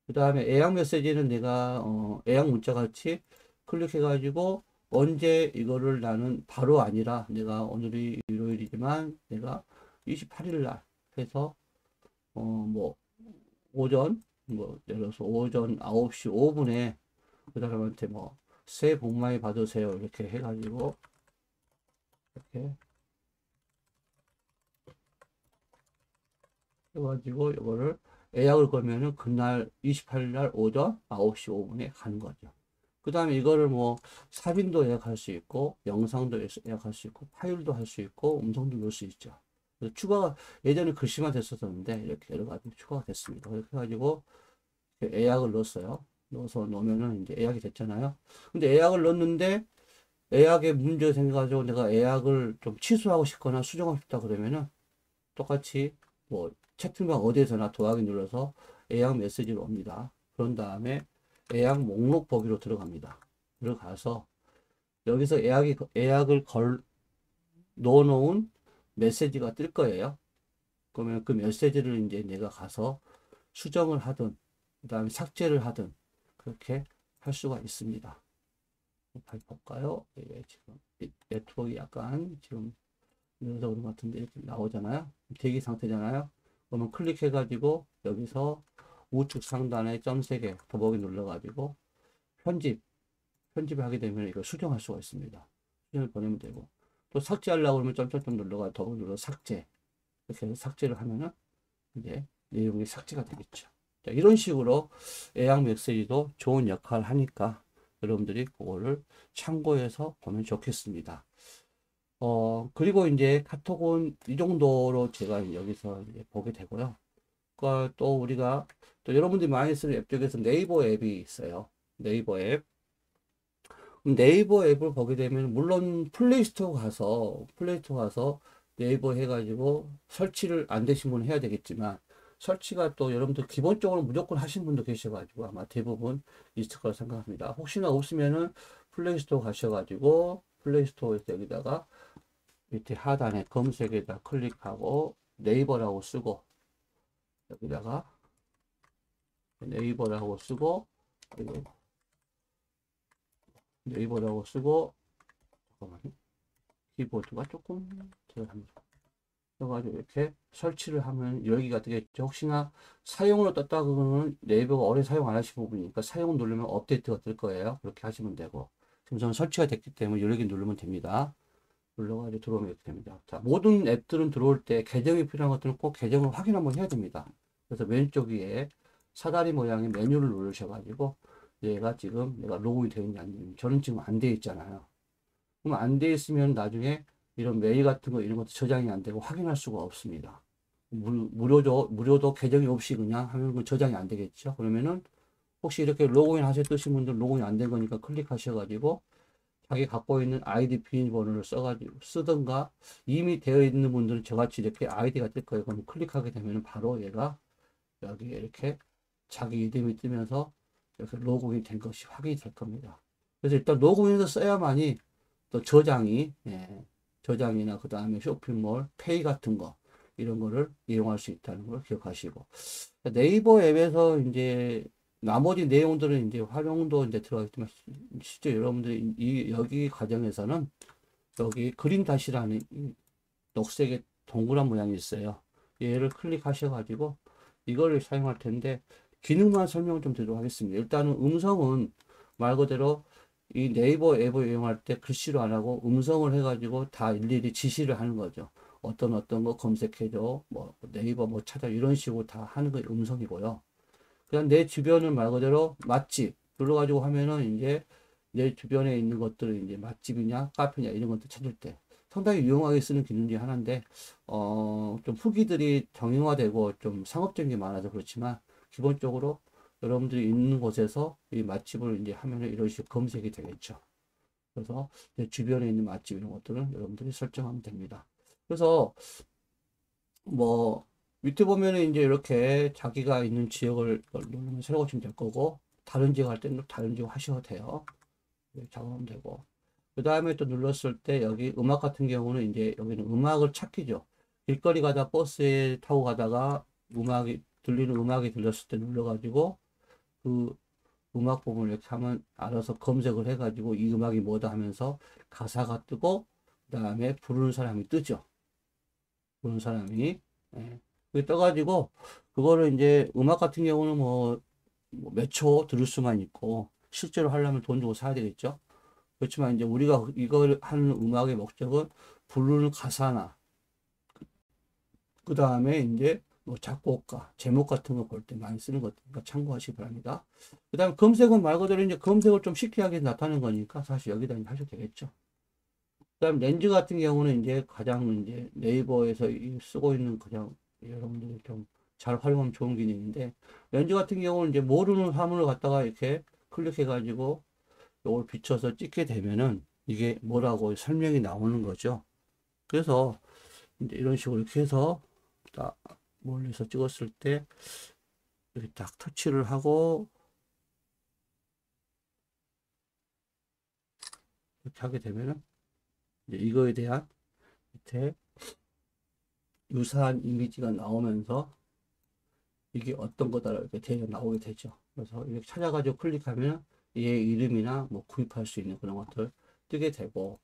그 다음에 애약 메시지는 내가 애약 문자 같이 클릭해가지고 언제 이거를 나는 바로 아니라 내가 오늘이 일요일이지만 내가 28일 날 해서 뭐 오전 뭐 예를 들어서 오전 9시 5분에 그 사람한테 뭐 새해 복 많이 받으세요 이렇게 해가지고 이렇게 해가지고 이거를 예약을 걸면은 그날 28일 날 오전 9시 5분에 가는 거죠. 그 다음에 이거를 뭐 사진도 예약할 수 있고 영상도 예약할 수 있고 파일도 할 수 있고 음성도 넣을 수 있죠. 그래서 추가가 예전에 글씨만 됐었는데 이렇게 여러 가지 추가가 됐습니다. 그렇게 해가지고 예약을 넣었어요. 넣어서 놓으면은 이제 예약이 됐잖아요. 근데 예약을 넣었는데 예약에 문제가 생겨가지고 내가 예약을 좀 취소하고 싶거나 수정하고 싶다 그러면은 똑같이 뭐 채팅방 어디에서나 더하기 눌러서 예약 메시지로 옵니다. 그런 다음에 예약 목록 보기로 들어갑니다. 들어가서 여기서 예약을 넣어 놓은 메시지가 뜰 거예요. 그러면 그 메시지를 이제 내가 가서 수정을 하든 그 다음에 삭제를 하든 그렇게 할 수가 있습니다. 볼까요? 예, 지금 네트워크 약간 지금 그래서 그런 것 같은데 이렇게 나오잖아요. 대기 상태잖아요. 그러면 클릭해가지고 여기서 우측 상단에 점 3개 더보기 눌러가지고 편집 편집을 하게 되면 이걸 수정할 수가 있습니다. 수정을 보내면 되고, 또 삭제하려고 그러면 점점점 눌러가 더블 눌러 삭제. 이렇게 해서 삭제를 하면은 이제 내용이 삭제가 되겠죠. 자, 이런 식으로 예약 메시지도 좋은 역할을 하니까 여러분들이 그거를 참고해서 보면 좋겠습니다. 그리고 이제 카톡은 이 정도로 제가 여기서 이제 보게 되고요. 그러니까 또 우리가 또 여러분들이 많이 쓰는 앱 중에서 네이버 앱이 있어요. 네이버 앱. 네이버 앱을 보게 되면 물론 플레이스토어 가서 네이버 해가지고 설치를 안 되신 분은 해야 되겠지만 설치가 또 여러분들 기본적으로 무조건 하신 분도 계셔가지고 아마 대부분 있을 거라 생각합니다. 혹시나 없으면은 플레이스토어 가셔가지고 플레이스토어에서 여기다가 밑에 하단에 검색에다 클릭하고 네이버라고 쓰고 여기다가 네이버라고 쓰고 그리고 네이버라고 쓰고 잠깐만요. 키보드가 조금 들어갑니다. 그래가지고 이렇게 설치를 하면 열기가 되겠죠. 혹시나 사용으로 떴다 그러면 네이버가 오래 사용 안 하신 부분이니까 사용 누르면 업데이트가 뜰 거예요. 그렇게 하시면 되고 지금 저는 설치가 됐기 때문에 열기 누르면 됩니다. 눌러가지고 들어오면 이렇게 됩니다. 자, 모든 앱들은 들어올 때 계정이 필요한 것들은 꼭 계정을 확인 한번 해야 됩니다. 그래서 왼쪽 위에 사다리 모양의 메뉴를 누르셔가지고 얘가 지금 내가 로그인 되어 있는지 안 되는지 저는 지금 안 되어 있잖아요. 그럼 안 되어 있으면 나중에 이런 메일 같은 거 이런 것도 저장이 안 되고 확인할 수가 없습니다. 무료도 계정이 없이 그냥 하면 그 저장이 안 되겠죠. 그러면은 혹시 이렇게 로그인 하셨던 분들 로그인 안 된 거니까 클릭하셔가지고 자기 갖고 있는 아이디 비밀번호를 써가지고 쓰든가 이미 되어 있는 분들은 저같이 이렇게 아이디가 뜰 거예요. 그럼 클릭하게 되면 바로 얘가 여기에 이렇게 자기 이름이 뜨면서 이렇게 로그인이 된 것이 확인이 될 겁니다. 그래서 일단 로그인해서 써야만이 또 저장이나 그 다음에 쇼핑몰, 페이 같은 거 이런 거를 이용할 수 있다는 걸 기억하시고 네이버 앱에서 이제 나머지 내용들은 이제 활용도 이제 들어가겠지만 실제 여러분들이 여기 과정에서는 여기 그린 다시라는 녹색의 동그란 모양이 있어요. 얘를 클릭하셔가지고 이거를 사용할 텐데 기능만 설명을 좀 드리도록 하겠습니다. 일단은 음성은 말 그대로 이 네이버 앱을 이용할 때 글씨로 안 하고 음성을 해가지고 다 일일이 지시를 하는 거죠. 어떤 거 검색해줘, 뭐 네이버 뭐 찾아 이런 식으로 다 하는 게 음성이고요. 그냥 내 주변을 말 그대로 맛집 눌러가지고 하면은 이제 내 주변에 있는 것들을 이제 맛집이냐 카페냐 이런 것들 찾을 때 상당히 유용하게 쓰는 기능 중에 하나인데 좀 후기들이 정형화되고 좀 상업적인 게 많아서 그렇지만 기본적으로 여러분들이 있는 곳에서 이 맛집을 이제 하면은 이런 식으로 검색이 되겠죠. 그래서 내 주변에 있는 맛집 이런 것들은 여러분들이 설정하면 됩니다. 그래서 뭐 밑에 보면은 이제 이렇게 자기가 있는 지역을 누르면 새로 고치면 될 거고 다른 지역 할 때는 다른 지역 하셔도 돼요. 작업하면 되고 그 다음에 또 눌렀을 때 여기 음악 같은 경우는 이제 여기는 음악을 찾기죠. 길거리 가다 버스에 타고 가다가 들리는 음악이 들렸을 때 눌러가지고 그 음악 부분을 이렇게 하면 알아서 검색을 해가지고 이 음악이 뭐다 하면서 가사가 뜨고 그 다음에 부르는 사람이 뜨죠. 부르는 사람이 그게 떠가지고 그거를 이제 음악 같은 경우는 뭐 몇 초 들을 수만 있고 실제로 하려면 돈 주고 사야 되겠죠. 그렇지만 이제 우리가 이걸 하는 음악의 목적은 부르는 가사나 그 다음에 이제 뭐 작곡가 제목 같은 거 볼 때 많이 쓰는 것니까 참고하시기 바랍니다. 그 다음 검색은 말 그대로 이제 검색을 좀 쉽게 하게 나타내는 거니까 사실 여기다 이제 하셔도 되겠죠. 그 다음 렌즈 같은 경우는 이제 가장 이제 네이버에서 쓰고 있는 그냥 여러분들이 좀 잘 활용하면 좋은 기능인데 렌즈 같은 경우는 이제 모르는 화면을 갖다가 이렇게 클릭해 가지고 이걸 비춰서 찍게 되면은 이게 뭐라고 설명이 나오는 거죠. 그래서 이제 이런 식으로 이렇게 해서 딱 멀리서 찍었을 때 이렇게 딱 터치를 하고 이렇게 하게 되면은 이제 이거에 대한 밑에 유사한 이미지가 나오면서 이게 어떤 거다 이렇게 대가 나오게 되죠. 그래서 이렇게 찾아가지고 클릭하면 얘 이름이나 뭐 구입할 수 있는 그런 것들 뜨게 되고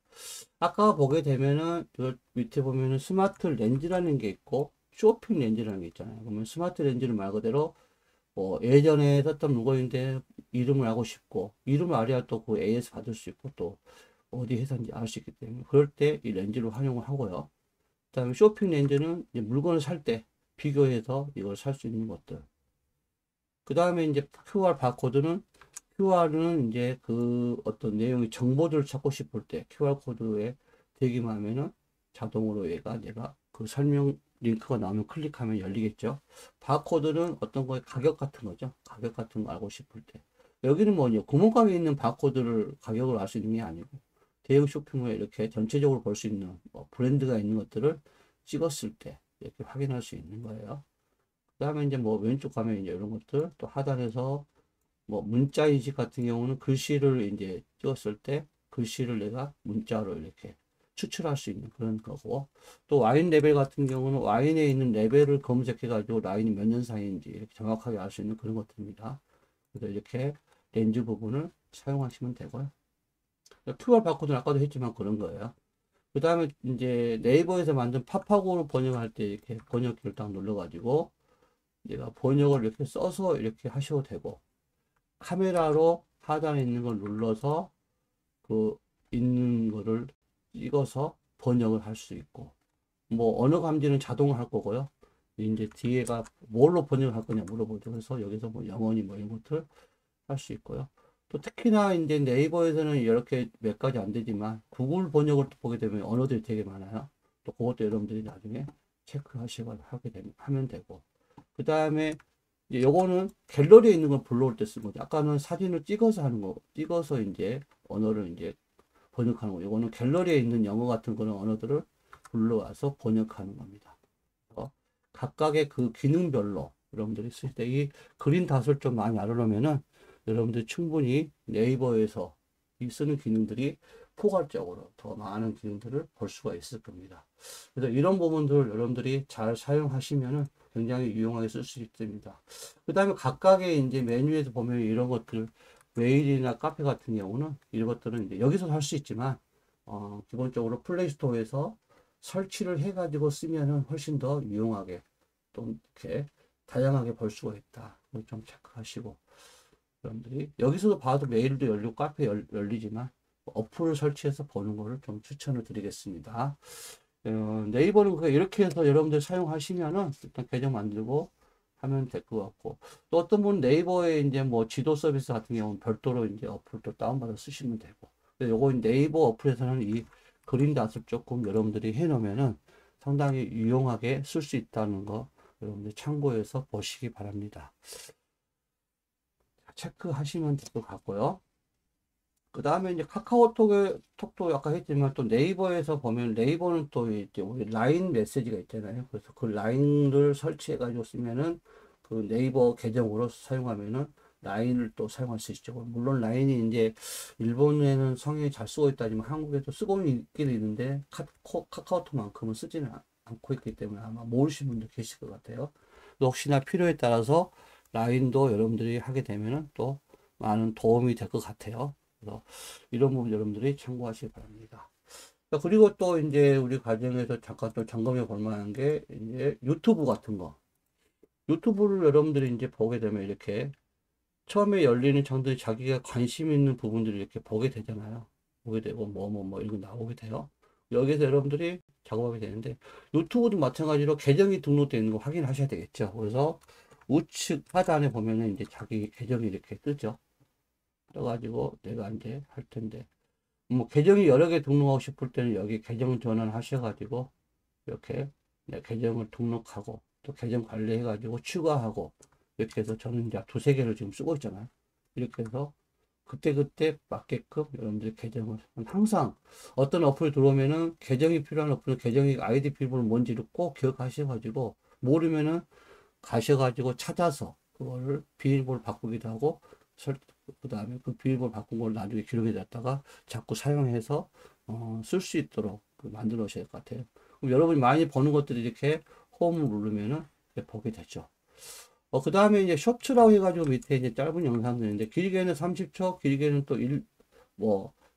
아까 보게 되면은 이 밑에 보면은 스마트 렌즈라는 게 있고 쇼핑 렌즈라는 게 있잖아요. 그러면 스마트 렌즈는 말 그대로 뭐 예전에 썼던 물건인데 이름을 알고 싶고, 이름을 알아야 또 그 AS 받을 수 있고, 또 어디 회사인지 알 수 있기 때문에, 그럴 때 이 렌즈를 활용을 하고요. 그 다음에 쇼핑 렌즈는 이제 물건을 살 때 비교해서 이걸 살 수 있는 것들. 그 다음에 이제 QR 바코드는, QR은 이제 그 어떤 내용의 정보들을 찾고 싶을 때 QR 코드에 대기만 하면은 자동으로 얘가 내가 그 설명 링크가 나오면 클릭하면 열리겠죠. 바코드는 어떤 거에 가격 같은 거죠. 가격 같은 거 알고 싶을 때. 여기는 뭐냐, 구멍가게 있는 바코드를 가격을 알 수 있는 게 아니고 대형 쇼핑몰에 이렇게 전체적으로 볼 수 있는 뭐 브랜드가 있는 것들을 찍었을 때 이렇게 확인할 수 있는 거예요. 그 다음에 이제 뭐 왼쪽 가면 이제 이런 것들, 또 하단에서 뭐 문자 인식 같은 경우는 글씨를 이제 찍었을 때 글씨를 내가 문자로 이렇게 추출할 수 있는 그런 거고, 또 와인 레벨 같은 경우는 와인에 있는 레벨을 검색해 가지고 라인이 몇 년 사이인지 이렇게 정확하게 알 수 있는 그런 것들입니다. 그래서 이렇게 렌즈 부분을 사용하시면 되고요. QR 바코드는 아까도 했지만 그런 거예요. 그 다음에 이제 네이버에서 만든 팝하고 번역할 때 이렇게 번역기를 딱 눌러가지고 내가 번역을 이렇게 써서 이렇게 하셔도 되고, 카메라로 하단에 있는 걸 눌러서 그 있는 거를 찍어서 번역을 할 수 있고, 뭐 언어 감지는 자동으로 할 거고요. 이제 뒤에가 뭘로 번역을 할 거냐 물어보죠. 그래서 여기서 뭐 영어니 뭐 이런 것들 할 수 있고요. 또 특히나 이제 네이버에서는 이렇게 몇 가지 안 되지만 구글 번역을 또 보게 되면 언어들이 되게 많아요. 또 그것도 여러분들이 나중에 체크하시고 하면 되고, 그 다음에 이제 요거는 갤러리에 있는 걸 불러올 때 쓴 거죠. 아까는 사진을 찍어서 하는 거, 찍어서 이제 언어를 이제 번역하는 거. 요거는 갤러리에 있는 영어 같은 그런 언어들을 불러와서 번역하는 겁니다. 각각의 그 기능별로 여러분들이 쓸 때 이 그린 닷을 좀 많이 알아놓으면은 여러분들 충분히 네이버에서 이 쓰는 기능들이 포괄적으로 더 많은 기능들을 볼 수가 있을 겁니다. 그래서 이런 부분들을 여러분들이 잘 사용하시면은 굉장히 유용하게 쓸 수 있습니다. 그 다음에 각각의 이제 메뉴에서 보면 이런 것들, 메일이나 카페 같은 경우는 이런 것들은 이제 여기서 할 수 있지만, 기본적으로 플레이스토어에서 설치를 해가지고 쓰면은 훨씬 더 유용하게 또 이렇게 다양하게 볼 수가 있다. 좀 체크하시고, 여러분들이 여기서도 봐도 메일도 열리고 카페 열리지만 어플을 설치해서 보는 거를 좀 추천을 드리겠습니다. 네이버는 이렇게 해서 여러분들 사용하시면은 일단 계정 만들고 하면 될 것 같고, 또 어떤 분은 네이버에 이제 뭐 지도 서비스 같은 경우는 별도로 이제 어플도 다운받아 쓰시면 되고, 요거 네이버 어플에서는 이 그린 닷을 조금 여러분들이 해 놓으면은 상당히 유용하게 쓸 수 있다는 거 여러분들 참고해서 보시기 바랍니다. 체크하시면 될 것 같고요. 그 다음에 이제 카카오톡도 아까 했지만 또 네이버에서 보면 네이버는 또 이제 우리 라인 메시지가 있잖아요. 그래서 그 라인을 설치해 가지고 쓰면은 그 네이버 계정으로 사용하면은 라인을 또 사용할 수 있죠. 물론 라인이 이제 일본에는 성향이 잘 쓰고 있다지만 한국에도 쓰고 있긴 있는데 카카오톡만큼은 쓰지는 않고 있기 때문에 아마 모르시는 분도 계실 것 같아요. 또 혹시나 필요에 따라서 라인도 여러분들이 하게 되면은 또 많은 도움이 될 것 같아요. 그래서 이런 부분 여러분들이 참고하시기 바랍니다. 그리고 또 이제 우리 과정에서 잠깐 또 점검해 볼 만한 게 이제 유튜브 같은 거. 유튜브를 여러분들이 이제 보게 되면 이렇게 처음에 열리는 창들이 자기가 관심 있는 부분들을 이렇게 보게 되잖아요. 보게 되고 뭐 이런 거 나오게 돼요. 여기서 여러분들이 작업하게 되는데 유튜브도 마찬가지로 계정이 등록되어 있는 거 확인하셔야 되겠죠. 그래서 우측 하단에 보면은 이제 자기 계정이 이렇게 뜨죠. 떠가지고 내가 이제 할 텐데, 뭐 계정이 여러 개 등록하고 싶을 때는 여기 계정 전환 하셔가지고 이렇게 내 계정을 등록하고 또 계정 관리해가지고 추가하고, 이렇게 해서 저는 이제 두세 개를 지금 쓰고 있잖아요. 이렇게 해서 그때그때 맞게끔 여러분들 계정을 항상 어떤 어플 들어오면은 계정이 필요한 어플은 계정이 아이디 비밀번호 뭔지를 꼭 기억하셔가지고, 모르면은 가셔가지고 찾아서 그거를 비밀번호 바꾸기도 하고, 그 다음에 그 비밀번호 바꾼 걸 나중에 기록해 놨다가 자꾸 사용해서 쓸 수 있도록 만들어 놓으셔야 될 것 같아요. 그럼 여러분이 많이 보는 것들이 이렇게 홈을 누르면은 보게 되죠. 그 다음에 이제 쇼츠라고 해가지고 밑에 이제 짧은 영상들이 있는데, 길게는 30초, 길게는 또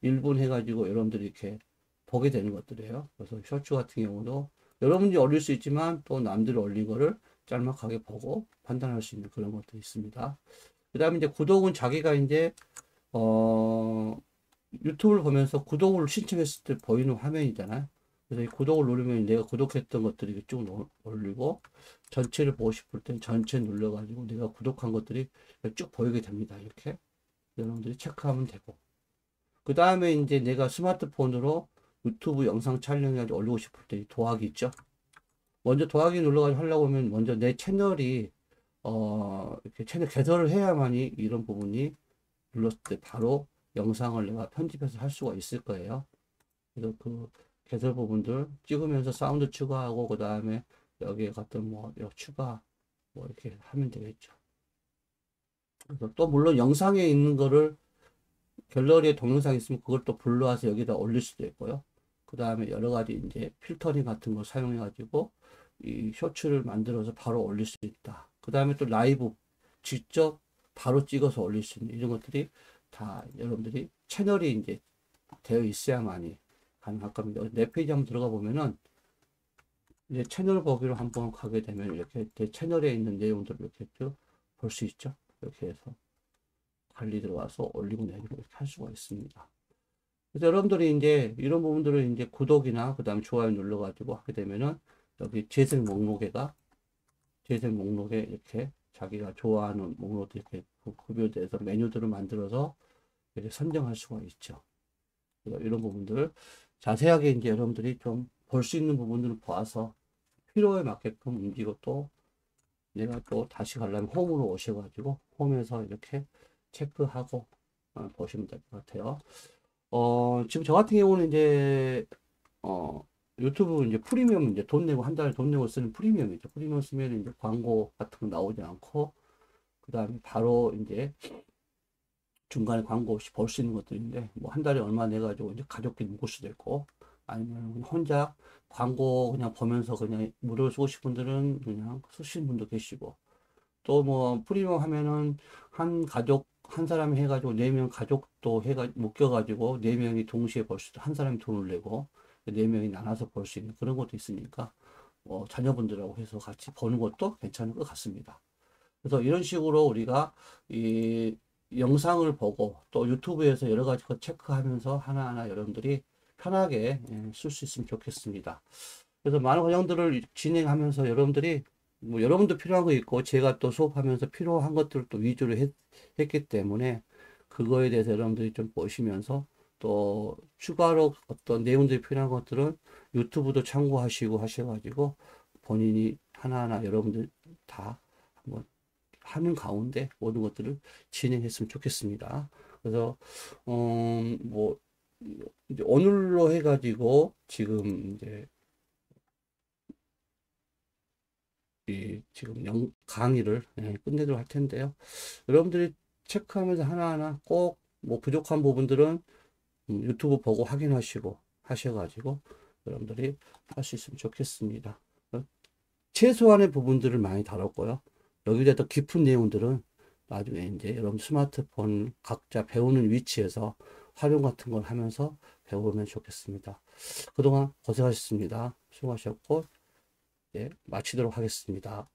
1분 해가지고 여러분들이 이렇게 보게 되는 것들이에요. 그래서 쇼츠 같은 경우도 여러분이 올릴 수 있지만 또 남들이 올린 거를 짤막하게 보고 판단할 수 있는 그런 것도 있습니다. 그 다음에 이제 구독은 자기가 이제, 유튜브를 보면서 구독을 신청했을 때 보이는 화면이잖아요. 그래서 이 구독을 누르면 내가 구독했던 것들이 쭉 올리고, 전체를 보고 싶을 땐 전체 눌러가지고 내가 구독한 것들이 쭉 보이게 됩니다. 이렇게. 여러분들이 체크하면 되고. 그 다음에 이제 내가 스마트폰으로 유튜브 영상 촬영해가지고 올리고 싶을 때 더하기 있죠. 먼저 더하기 눌러가지고 하려고 하면 먼저 내 채널이, 이렇게 채널 개설을 해야만이 이런 부분이 눌렀을 때 바로 영상을 내가 편집해서 할 수가 있을 거예요. 그래서 그 개설 부분들 찍으면서 사운드 추가하고, 그 다음에 여기에 갔던 뭐, 추가, 뭐 이렇게 하면 되겠죠. 그래서 또 물론 영상에 있는 거를 갤러리에 동영상 있으면 그걸 또 불러와서 여기다 올릴 수도 있고요. 그 다음에 여러 가지 이제 필터링 같은 걸 사용해 가지고 이 쇼츠를 만들어서 바로 올릴 수 있다. 그 다음에 또 라이브 직접 바로 찍어서 올릴 수 있는 이런 것들이 다 여러분들이 채널이 이제 되어 있어야만이 가능할 겁니다. 내 페이지 한번 들어가 보면은 이제 채널 보기로 한번 가게 되면 이렇게 내 채널에 있는 내용들을 이렇게 쭉 볼 수 있죠. 이렇게 해서 관리 들어와서 올리고 내리고 이렇게 할 수가 있습니다. 그래서 여러분들이 이제 이런 부분들을 이제 구독이나 그 다음에 좋아요 눌러가지고 하게 되면은 여기 재생 목록에 이렇게 자기가 좋아하는 목록들 이렇게 구별돼서 메뉴들을 만들어서 이렇게 선정할 수가 있죠. 이런 부분들을 자세하게 이제 여러분들이 좀 볼 수 있는 부분들을 봐서 필요에 맞게끔 움직이고, 또 내가 또 다시 가려면 홈으로 오셔가지고 홈에서 이렇게 체크하고 보시면 될 것 같아요. 지금 저 같은 경우는 이제, 유튜브 이제 프리미엄 이제 돈 내고 한 달에 돈 내고 쓰는 프리미엄이죠. 프리미엄 쓰면 이제 광고 같은 거 나오지 않고, 그 다음에 바로 이제 중간에 광고 없이 볼 수 있는 것들인데, 뭐 한 달에 얼마 내가지고 이제 가족끼리 묶을 수도 있고, 아니면 그냥 혼자 광고 그냥 보면서 그냥 무료로 쓰고 싶은 분들은 그냥 쓰시는 분도 계시고, 또 뭐 프리미엄 하면은 한 가족 한 사람이 해가지고 4명 가족도 해가 묶여가지고 4명이 동시에 볼 수도, 한 사람이 돈을 내고 4명이 나눠서 볼 수 있는 그런 것도 있으니까 자녀분들하고 해서 같이 보는 것도 괜찮은 것 같습니다. 그래서 이런 식으로 우리가 이 영상을 보고 또 유튜브에서 여러 가지 거 체크하면서 하나하나 여러분들이 편하게 쓸 수 있으면 좋겠습니다. 그래서 많은 과정들을 진행하면서 여러분들이 뭐 여러분도 필요한 거 있고 제가 또 수업하면서 필요한 것들을 또 위주로 했기 때문에 그거에 대해서 여러분들이 좀 보시면서 또 추가로 어떤 내용들이 필요한 것들은 유튜브도 참고하시고 하셔가지고 본인이 하나하나 여러분들 다 한번 하는 가운데 모든 것들을 진행했으면 좋겠습니다. 그래서 뭐 이제 오늘로 해가지고 지금 이제 지금 강의를 끝내도록 할 텐데요. 여러분들이 체크하면서 하나하나 꼭 뭐 부족한 부분들은 유튜브 보고 확인하시고 하셔가지고 여러분들이 할 수 있으면 좋겠습니다. 최소한의 부분들을 많이 다뤘고요. 여기에 더 깊은 내용들은 나중에 이제 여러분 스마트폰 각자 배우는 위치에서 활용 같은 걸 하면서 배우면 좋겠습니다. 그동안 고생하셨습니다. 수고하셨고, 마치도록 하겠습니다.